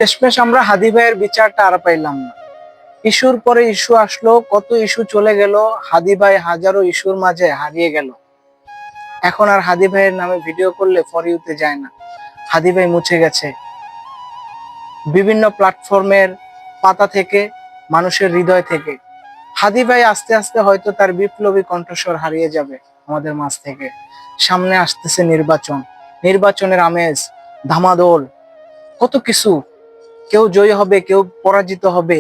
শেষমেশ আমরা হাদি ভাইয়ের বিচারটা আর পাইলাম না। ইস্যুর পরে ইস্যু আসলো, কত ইস্যু চলে গেল, হাদি ভাই হাজারো ইস্যুর মাঝে হারিয়ে গেল। এখন আর হাদি ভাইয়ের নামে ভিডিও করলে ফর ইউতে যায় না। হাদি ভাই মুছে গেছে বিভিন্ন প্ল্যাটফর্মের পাতা থেকে, মানুষের হৃদয় থেকে। হাদি ভাই আস্তে আস্তে হয়তো তার বিপ্লবী কণ্ঠস্বর হারিয়ে যাবে আমাদের মাঝ থেকে। সামনে আসতেছে নির্বাচন, নির্বাচনের আমেজ, ধামাদোল, কত কিছু। কেউ জয়ী হবে, কেউ পরাজিত হবে,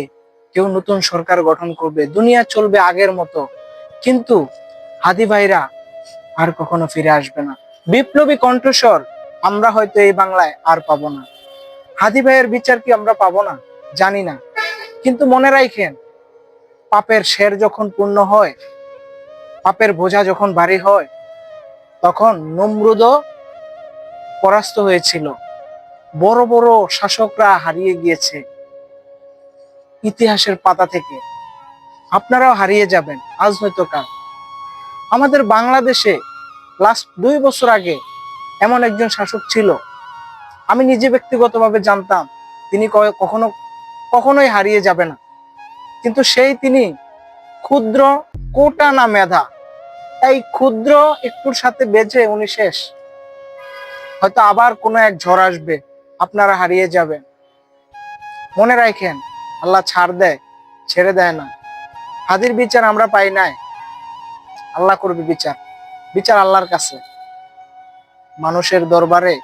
কেউ নতুন সরকার গঠন করবে, দুনিয়া চলবে আগের মতো। কিন্তু হাদি ভাইরা আর কখনো ফিরে আসবে না। বিপ্লবী কণ্ঠস্বর আমরা হয়তো এই বাংলায় আর পাবো না। হাদি ভাইয়ের বিচার কি আমরা পাবো না জানি না, কিন্তু মনে রাখেন, পাপের শের যখন পূর্ণ হয়, পাপের বোঝা যখন ভারী হয়, তখন নমরুদ পরাস্ত হয়েছিল। বড় বড় শাসকরা হারিয়ে গিয়েছে ইতিহাসের পাতা থেকে। আপনারাও হারিয়ে যাবেন আজ হয়তো কাল। আমাদের বাংলাদেশে লাস্ট 2 বছর আগে এমন একজন শাসক ছিল, আমি নিজে ব্যক্তিগতভাবে জানতাম তিনি কখনোই হারিয়ে যাবে না। কিন্তু তিনি ক্ষুদ্র, কোটা না মেধা, এই ক্ষুদ্র একটুর সাথে বেঁচে উনি শেষ। হয়তো আবার কোনো এক ঝড় আসবে, আপনারা হারিয়ে যাবেন। মনে রাখেন, আল্লাহ ছাড় দেয়, ছেড়ে দেয় না। হাদির বিচার আমরা পাই নাই, আল্লাহ করবে বিচার। বিচার আল্লাহর কাছে, মানুষের দরবারে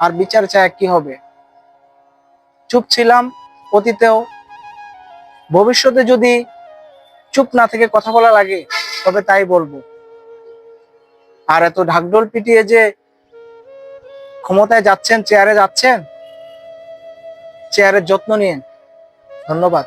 আর বিচার চায় কি হবে? চুপ ছিলাম অতীতেও, ভবিষ্যতে যদি চুপ না থেকে কথা বলা লাগে তবে তাই বলবো। আর এত ঢাকঢোল পিটিয়ে যে ক্ষমতায় যাচ্ছেন, চেয়ারে যাচ্ছেন, চেয়ারের যত্ন নিন। ধন্যবাদ।